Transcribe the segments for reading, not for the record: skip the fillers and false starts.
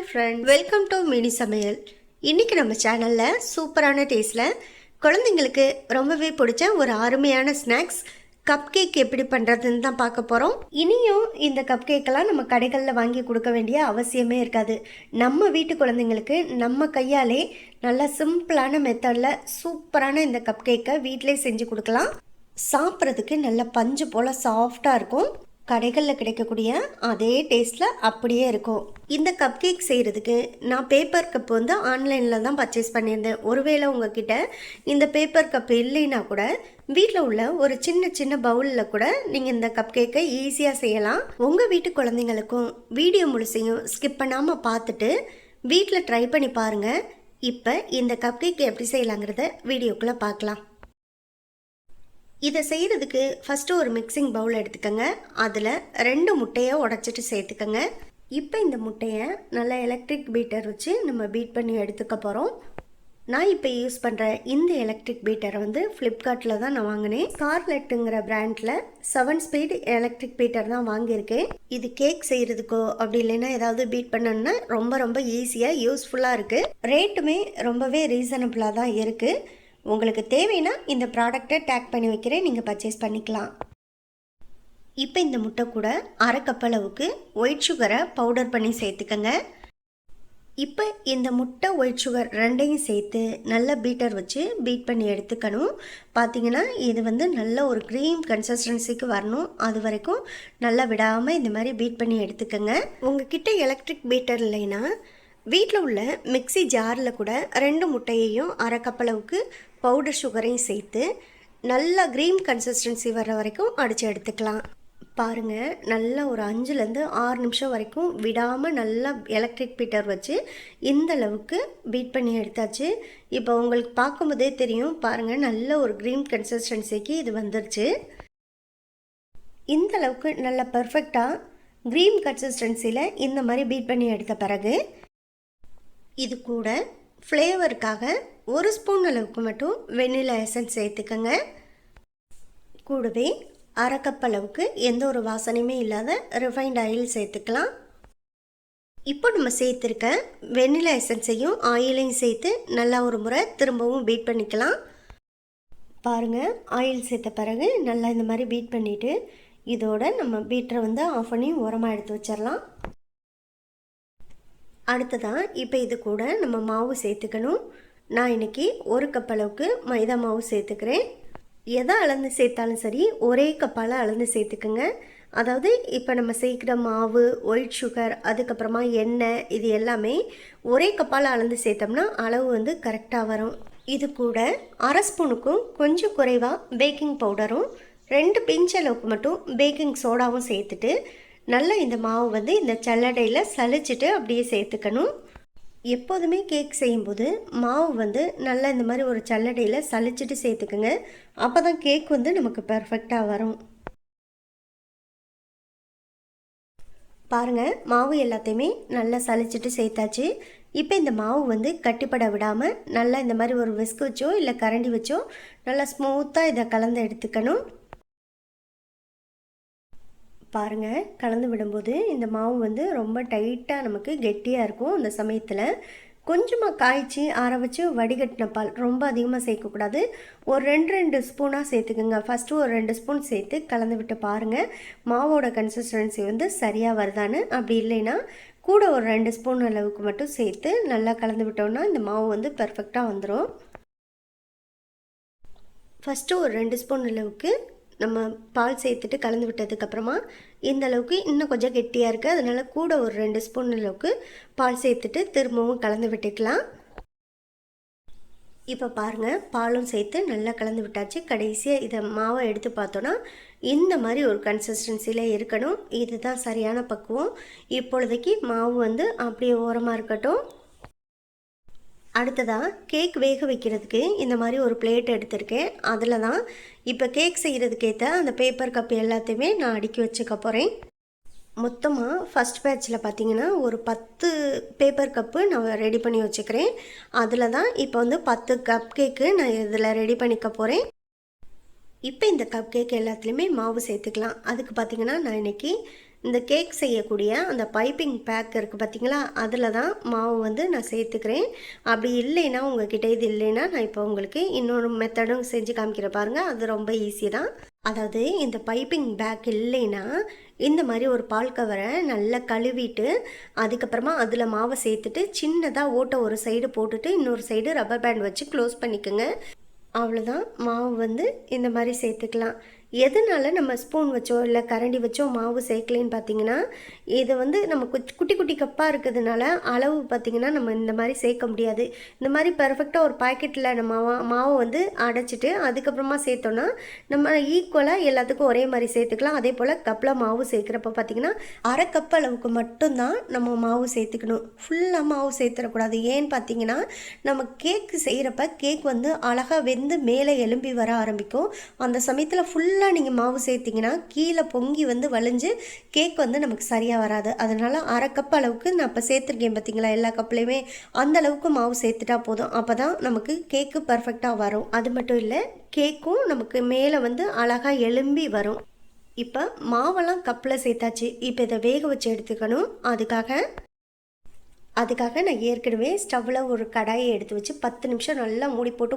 Hi friends, welcome to mini சமையல். இன்றைக்கி நம்ம சேனலில் சூப்பரான டேஸ்ட்டில் குழந்தைங்களுக்கு ரொம்பவே பிடிச்ச ஒரு அருமையான ஸ்நாக்ஸ் கப் கேக் எப்படி பண்ணுறதுன்னு தான் பார்க்க போகிறோம். இனியும் இந்த கப் கேக்கெல்லாம் நம்ம கடைகளில் வாங்கி கொடுக்க வேண்டிய அவசியமே இருக்காது. நம்ம வீட்டு குழந்தைங்களுக்கு நம்ம கையாலே நல்ல சிம்பிளான மெத்தடில் சூப்பரான இந்த கப் கேக்கை வீட்டிலே செஞ்சு கொடுக்கலாம். சாப்பிட்றதுக்கு நல்ல பஞ்சு போல் சாஃப்டாக இருக்கும். கடைகளில் கிடைக்கக்கூடிய அதே டேஸ்ட்டில் அப்படியே இருக்கும். இந்த கப் கேக் செய்கிறதுக்கு நான் பேப்பர் கப் வந்து ஆன்லைனில் தான் பர்ச்சேஸ் பண்ணியிருந்தேன். ஒருவேளை உங்ககிட்ட இந்த பேப்பர் கப் இல்லைன்னா கூட வீட்டில் உள்ள ஒரு சின்ன சின்ன பவுலில் கூட நீங்கள் இந்த கப் கேக்கை ஈஸியாக செய்யலாம். உங்கள் வீட்டு குழந்தைங்களுக்கும் வீடியோ முழுசையும் ஸ்கிப் பண்ணாமல் பார்த்துட்டு வீட்டில் ட்ரை பண்ணி பாருங்கள். இப்போ இந்த கப் கேக் எப்படி செய்யலாங்கிறத வீடியோக்குள்ளே பார்க்கலாம். இதை செய்கிறதுக்கு ஃபஸ்ட்டு ஒரு மிக்சிங் பவுல் எடுத்துக்கோங்க. அதில் 2 முட்டையை உடச்சிட்டு சேர்த்துக்கோங்க. இப்போ இந்த முட்டையை நல்லா எலக்ட்ரிக் பீட்டர் வச்சு நம்ம பீட் பண்ணி எடுத்துக்க போகிறோம். நான் இப்போ யூஸ் பண்ணுற இந்த எலக்ட்ரிக் பீட்டரை வந்து ஃப்ளிப்கார்ட்டில் தான் நான் வாங்கினேன். ஸ்கார்லெட்டுங்கிற பிராண்டில் 7 ஸ்பீடு எலக்ட்ரிக் பீட்டர் தான் வாங்கியிருக்கேன். இது கேக் செய்கிறதுக்கோ அப்படி இல்லைன்னா ஏதாவது பீட் பண்ணணுன்னா ரொம்ப ஈஸியாக யூஸ்ஃபுல்லாக இருக்குது. ரேட்டுமே ரொம்பவே ரீசனபிளாக தான் இருக்குது. உங்களுக்கு தேவைன்னா இந்த ப்ராடக்டை டேக் பண்ணி வைக்கிறேன், நீங்கள் பர்ச்சேஸ் பண்ணிக்கலாம். இப்போ இந்த முட்டை கூட 1/2 கப் அளவுக்கு ஒயிட் சுகரை பவுடர் பண்ணி சேர்த்துக்கங்க. இப்போ இந்த முட்டை ஒயிட் சுகர் 2ஐயும் சேர்த்து நல்லா பீட்டர் வச்சு பீட் பண்ணி எடுத்துக்கணும். பார்த்தீங்கன்னா இது வந்து நல்ல ஒரு க்ரீம் கன்சிஸ்டன்சிக்கு வரணும். அது வரைக்கும் நல்லா விடாமல் இந்த மாதிரி பீட் பண்ணி எடுத்துக்கங்க. உங்ககிட்ட எலக்ட்ரிக் பீட்டர் இல்லைன்னா வீட்டில் உள்ள மிக்சி ஜாரில் கூட 2 முட்டையையும் 1/2 கப் அளவுக்கு பவுடர் சுகரையும் சேர்த்து நல்லா க்ரீம் கன்சிஸ்டன்சி வர்ற வரைக்கும் அடித்து எடுத்துக்கலாம். பாருங்கள், நல்லா ஒரு 5லேருந்து 6 நிமிஷம் வரைக்கும் விடாமல் நல்லா எலக்ட்ரிக் பீட்டர் வச்சு இந்த அளவுக்கு பீட் பண்ணி எடுத்தாச்சு. இப்போ உங்களுக்கு பார்க்கும்போதே தெரியும், பாருங்கள் நல்ல ஒரு க்ரீம் கன்சிஸ்டன்சிக்கு இது வந்துருச்சு. இந்த அளவுக்கு நல்லா பர்ஃபெக்டாக க்ரீம் கன்சிஸ்டன்சியில் இந்த மாதிரி பீட் பண்ணி எடுத்த பிறகு இது கூட ஃப்ளேவருக்காக 1 ஸ்பூன் அளவுக்கு மட்டும் வெண்ணிலா எசன்ஸ் சேர்த்துக்கங்க. கூடவே 1/2 கப் அளவுக்கு எந்த ஒரு வாசனையுமே இல்லாத ரிஃபைண்ட் ஆயில் சேர்த்துக்கலாம். இப்போ நம்ம சேர்த்துருக்க வெண்ணிலா எசன்ஸையும் ஆயிலையும் சேர்த்து நல்லா ஒரு முறை திரும்பவும் பீட் பண்ணிக்கலாம். பாருங்கள், ஆயில் சேர்த்த பிறகு நல்லா இந்த மாதிரி பீட் பண்ணிவிட்டு இதோட நம்ம பீட்டரை வந்து ஆஃப் பண்ணி ஓரமாக எடுத்து வச்சிடலாம். அடுத்ததான் இப்போ இது கூட நம்ம மாவு சேர்த்துக்கணும். நான் இன்றைக்கி 1 கப் அளவுக்கு மைதா மாவு சேர்த்துக்கிறேன். எதை அளந்து சேர்த்தாலும் சரி ஒரே கப்பால் அளந்து சேர்த்துக்குங்க. அதாவது இப்போ நம்ம சேர்க்குற மாவு, ஒயிட் சுகர், அதுக்கப்புறமா எண்ணெய், இது எல்லாமே ஒரே கப்பால் அளந்து சேர்த்தோம்னா அளவு வந்து கரெக்டாக வரும். இது கூட 1/2 ஸ்பூனுக்கும் கொஞ்சம் குறைவாக பேக்கிங் பவுடரும் 2 பிஞ்ச் அளவுக்கு மட்டும் பேக்கிங் சோடாவும் சேர்த்துட்டு நல்லா இந்த மாவு வந்து இந்த சல்லடையில் சலிச்சிட்டு அப்படியே சேர்த்துக்கணும். எப்போதுமே கேக் செய்யும்போது மாவு வந்து நல்லா இந்த மாதிரி ஒரு சல்லடையில் சலிச்சிட்டு சேர்த்துக்குங்க. அப்போ தான் கேக் வந்து நமக்கு பர்ஃபெக்டாக வரும். பாருங்கள், மாவு எல்லாத்தையுமே நல்லா சலிச்சிட்டு சேர்த்தாச்சு. இப்போ இந்த மாவு வந்து கட்டிப்பட விடாமல் நல்லா இந்த மாதிரி ஒரு விஸ்க் வச்சோ இல்லை கரண்டி வச்சோ நல்லா ஸ்மூத்தாக இதை கலந்து எடுத்துக்கணும். பாருங்கள், கலந்து விடும்போது இந்த மாவு வந்து ரொம்ப டைட்டாக நமக்கு கெட்டியாக இருக்கும். அந்த சமயத்தில் கொஞ்சமாக காய்ச்சி ஆற வச்சு வடிகட்டின பால், ரொம்ப அதிகமாக சேர்க்கக்கூடாது. ஒரு 2 ஸ்பூனாக சேர்த்துக்குங்க. ஃபஸ்ட்டு ஒரு 2 ஸ்பூன் சேர்த்து கலந்து விட்டு பாருங்கள் மாவோட கன்சிஸ்டன்சி வந்து சரியாக வருதான்னு. அப்படி இல்லைன்னா கூட ஒரு 2 ஸ்பூன் அளவுக்கு மட்டும் சேர்த்து நல்லா கலந்து விட்டோம்னா இந்த மாவு வந்து பர்ஃபெக்டாக வந்துடும். ஃபஸ்ட்டு ஒரு 2 ஸ்பூன் அளவுக்கு நம்ம பால் சேர்த்துட்டு கலந்து விட்டதுக்கப்புறமா இந்த அளவுக்கு இன்னும் கொஞ்சம் கெட்டியாக இருக்குது. அதனால் கூட ஒரு 2 ஸ்பூன் அளவுக்கு பால் சேர்த்துட்டு திரும்பவும் கலந்து விட்டுக்கலாம். இப்போ பாருங்கள், பாலும் சேர்த்து நல்லா கலந்து விட்டாச்சு. கடைசியாக இதை மாவை எடுத்து பார்த்தோன்னா இந்த மாதிரி ஒரு கன்சிஸ்டன்சியில் இருக்கணும். இதுதான் சரியான பக்குவம். இப்பொழுதைக்கு மாவு வந்து அப்படியே ஓரமாக இருக்கட்டும். அடுத்ததாக கேக் வேக வைக்கிறதுக்கு இந்த மாதிரி ஒரு பிளேட் எடுத்திருக்கேன். அதில் தான் இப்போ கேக் செய்கிறதுக்கேற்ற அந்த பேப்பர் கப் எல்லாத்தையுமே நான் அடுக்கி வச்சுக்க போகிறேன். மொத்தமாக ஃபஸ்ட் பேட்சில் பார்த்திங்கன்னா ஒரு 10 பேப்பர் கப்பு நான் ரெடி பண்ணி வச்சுக்கிறேன். அதில் தான் இப்போ வந்து 10 கப் கேக்கு நான் இதில் ரெடி பண்ணிக்க போகிறேன். இப்போ இந்த கப் கேக் எல்லாத்துலேயுமே மாவு சேர்த்துக்கலாம். அதுக்கு பார்த்திங்கன்னா நான் இன்றைக்கி இந்த கேக் செய்யக்கூடிய அந்த பைப்பிங் பேக் இருக்குது பார்த்திங்களா, அதில் தான் மாவு வந்து நான் சேர்த்துக்கிறேன். அப்படி இல்லைன்னா உங்ககிட்ட இது இல்லைன்னா நான் இப்போ உங்களுக்கு இன்னொரு மெத்தடும் செஞ்சு காமிக்கிறேன் பாருங்கள். அது ரொம்ப ஈஸி தான். அதாவது இந்த பைப்பிங் பேக் இல்லைன்னா இந்த மாதிரி ஒரு பால் கவரை நல்லா கழுவிட்டு அதுக்கப்புறமா அதில் மாவை சேர்த்துட்டு சின்னதாக ஓட்டை ஒரு சைடு போட்டுட்டு இன்னொரு சைடு ரப்பர் பேண்ட் வச்சு க்ளோஸ் பண்ணிக்கோங்க. அவ்வளோதான். மாவு வந்து இந்த மாதிரி சேர்த்துக்கலாம். எதனால நம்ம ஸ்பூன் வச்சோ இல்லை கரண்டி வச்சோ மாவு சேர்க்கலைன்னு பார்த்தீங்கன்னா, இது வந்து நம்ம குட்டி குட்டி கப்பாக இருக்கிறதுனால அளவு பார்த்திங்கன்னா நம்ம இந்த மாதிரி சேர்க்க முடியாது. இந்த மாதிரி பெர்ஃபெக்டாக ஒரு பாக்கெட்டில் நம்ம மாவை வந்து அடைச்சிட்டு அதுக்கப்புறமா சேர்த்தோன்னா நம்ம ஈக்குவலாக எல்லாத்துக்கும் ஒரே மாதிரி சேர்த்துக்கலாம். அதே போல் கப்பில் மாவு சேர்க்குறப்ப பார்த்திங்கன்னா அரை கப் அளவுக்கு மட்டும்தான் நம்ம மாவு சேர்த்துக்கணும். ஃபுல்லாக மாவு சேர்த்துடக்கூடாது. ஏன்னு பார்த்தீங்கன்னா நம்ம கேக்கு செய்கிறப்ப கேக் வந்து அழகாக வெந்து மேலே எலும்பி வர ஆரம்பிக்கும். அந்த சமயத்தில் ஃபுல்லாக நீங்கள் மாவு சேர்த்திங்கன்னா கீழே பொங்கி வந்து வளைஞ்சு கேக் வந்து நமக்கு சரியாக வராது. அதனால் அரை கப் அளவுக்கு நான் இப்போ சேர்த்துருக்கேன் பார்த்தீங்களா, எல்லா கப்லேயுமே அந்த அளவுக்கு மாவு சேர்த்துட்டா போதும். அப்போ தான் நமக்கு கேக்கு பர்ஃபெக்டாக வரும். அது மட்டும் இல்லை, கேக்கும் நமக்கு மேலே வந்து அழகாக எலும்பி வரும். இப்போ மாவெல்லாம் கப்பில் சேர்த்தாச்சு. இப்போ இதை வேக வச்சு எடுத்துக்கணும். அதுக்காக நான் ஏற்கனவே ஸ்டவ்வில் ஒரு கடாயை எடுத்து வச்சு 10 நிமிஷம் நல்லா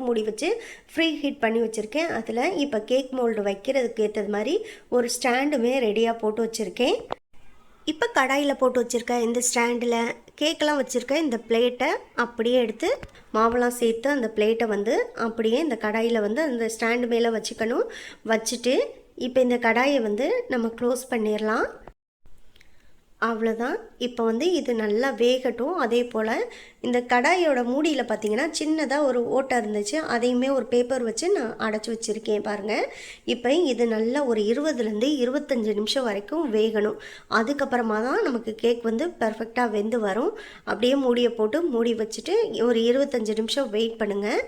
மூடி வச்சு ஃப்ரீ ஹீட் பண்ணி வச்சுருக்கேன். அதில் இப்போ கேக் மோல்டு வைக்கிறதுக்கு ஏற்றது மாதிரி ஒரு ஸ்டாண்டுமே ரெடியாக போட்டு வச்சுருக்கேன். இப்போ கடாயில் போட்டு வச்சுருக்க இந்த ஸ்டாண்டில் கேக்கெலாம் வச்சுருக்க இந்த பிளேட்டை அப்படியே எடுத்து மாவெல்லாம் சேர்த்து அந்த பிளேட்டை வந்து அப்படியே இந்த கடாயில் வந்து அந்த ஸ்டாண்டு மேலே வச்சுக்கணும். வச்சுட்டு இப்போ இந்த கடாயை வந்து நம்ம க்ளோஸ் பண்ணிடலாம். அவ்வளோதான். இப்போ வந்து இது நல்லா வேகட்டும். அதே போல் இந்த கடாயோட மூடியில் பார்த்திங்கன்னா சின்னதாக ஒரு ஓட்டை இருந்துச்சு. அதையுமே ஒரு பேப்பர் வச்சு நான் அடைச்சி வச்சுருக்கேன் பாருங்கள். இப்போ இது நல்லா ஒரு 20லேருந்து 25 நிமிஷம் வரைக்கும் வேகணும். அதுக்கப்புறமா தான் நமக்கு கேக் வந்து பர்ஃபெக்டாக வெந்து வரும். அப்படியே மூடியை போட்டு மூடி வச்சுட்டு ஒரு 25 நிமிஷம் வெயிட் பண்ணுங்கள்.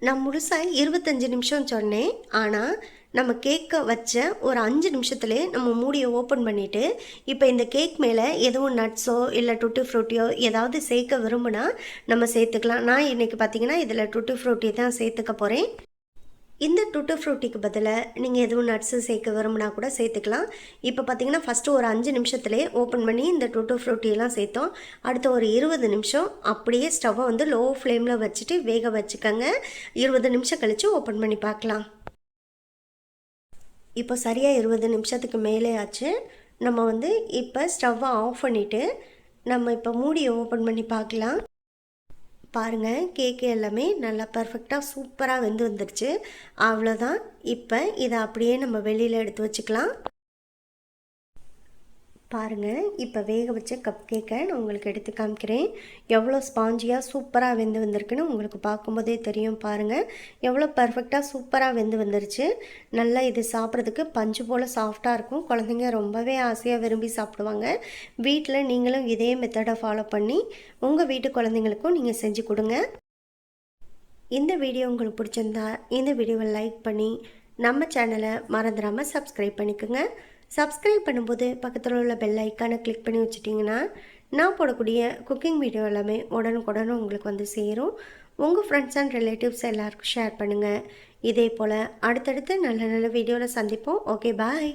நான் முழுசாக 25 நிமிஷம் சொன்னேன். ஆனால் நம்ம கேக்கை வச்ச ஒரு 5 நிமிஷத்துலேயே நம்ம மூடியை ஓப்பன் பண்ணிவிட்டு இப்போ இந்த கேக் மேலே எதுவும் நட்ஸோ இல்லை டுட்டி ஃப்ரூட்டியோ ஏதாவது சேர்க்க விரும்புனா நம்ம சேர்த்துக்கலாம். நான் இன்றைக்கி பார்த்திங்கன்னா இதில் டுட்டி ஃப்ரூட்டி தான் சேர்த்துக்க போகிறேன். இந்த டுட்டி ஃப்ரூட்டிக்கு பதிலாக நீங்கள் எதுவும் நட்ஸு சேர்க்க விரும்பினா கூட சேர்த்துக்கலாம். இப்போ பார்த்தீங்கன்னா ஃபஸ்ட்டு ஒரு 5 நிமிஷத்துலேயே ஓப்பன் பண்ணி இந்த டுட்டி ஃப்ரூட்டியெல்லாம் சேர்த்தோம். அடுத்த ஒரு 20 நிமிஷம் அப்படியே ஸ்டவ்வை வந்து லோ ஃப்ளேமில் வச்சுட்டு வேக வச்சுக்கோங்க. 20 நிமிஷம் கழித்து ஓப்பன் பண்ணி பார்க்கலாம். இப்போ சரியாக 20 நிமிஷத்துக்கு மேலே ஆச்சு. நம்ம வந்து இப்போ ஸ்டவ்வை ஆஃப் பண்ணிவிட்டு நம்ம இப்போ மூடியை ஓப்பன் பண்ணி பார்க்கலாம். பாருங்கள், கேக்கு எல்லாமே நல்லா பர்ஃபெக்டாக சூப்பராக வெந்து வந்துடுச்சு. அவ்வளோதான். இப்போ இதை அப்படியே நம்ம வெளியில் எடுத்து வச்சுக்கலாம். பாருங்கள், இப்போ வேக வச்ச கப் கேக்கை நான் உங்களுக்கு எடுத்து காமிக்கிறேன். எவ்வளோ ஸ்பாஞ்சியாக சூப்பராக வெந்து வந்திருக்குன்னு உங்களுக்கு பார்க்கும்போதே தெரியும். பாருங்கள், எவ்வளோ பர்ஃபெக்டாக சூப்பராக வெந்து வந்துருச்சு. நல்லா இது சாப்பிட்றதுக்கு பஞ்சு போல் சாஃப்டாக இருக்கும். குழந்தைங்க ரொம்பவே ஆசையாக விரும்பி சாப்பிடுவாங்க. வீட்டில் நீங்களும் இதே மெத்தடை ஃபாலோ பண்ணி உங்கள் வீட்டு குழந்தைங்களுக்கும் நீங்கள் செஞ்சு கொடுங்க. இந்த வீடியோ உங்களுக்கு பிடிச்சிருந்தா இந்த வீடியோவை லைக் பண்ணி நம்ம சேனலை மறந்துடாமல் சப்ஸ்கிரைப் பண்ணிக்கோங்க. சப்ஸ்கிரைப் பண்ணும்போது பக்கத்தில் உள்ள பெல் ஐக்கானை கிளிக் பண்ணி வச்சுட்டிங்கன்னா நான் போடக்கூடிய குக்கிங் வீடியோ எல்லாமே உடனுக்குடனே உங்களுக்கு வந்து சேரும். உங்கள் ஃப்ரெண்ட்ஸ் அண்ட் ரிலேட்டிவ்ஸ் எல்லாருக்கும் ஷேர் பண்ணுங்கள். இதே போல் அடுத்தடுத்து நல்ல நல்ல வீடியோவில் சந்திப்போம். ஓகே, பாய்.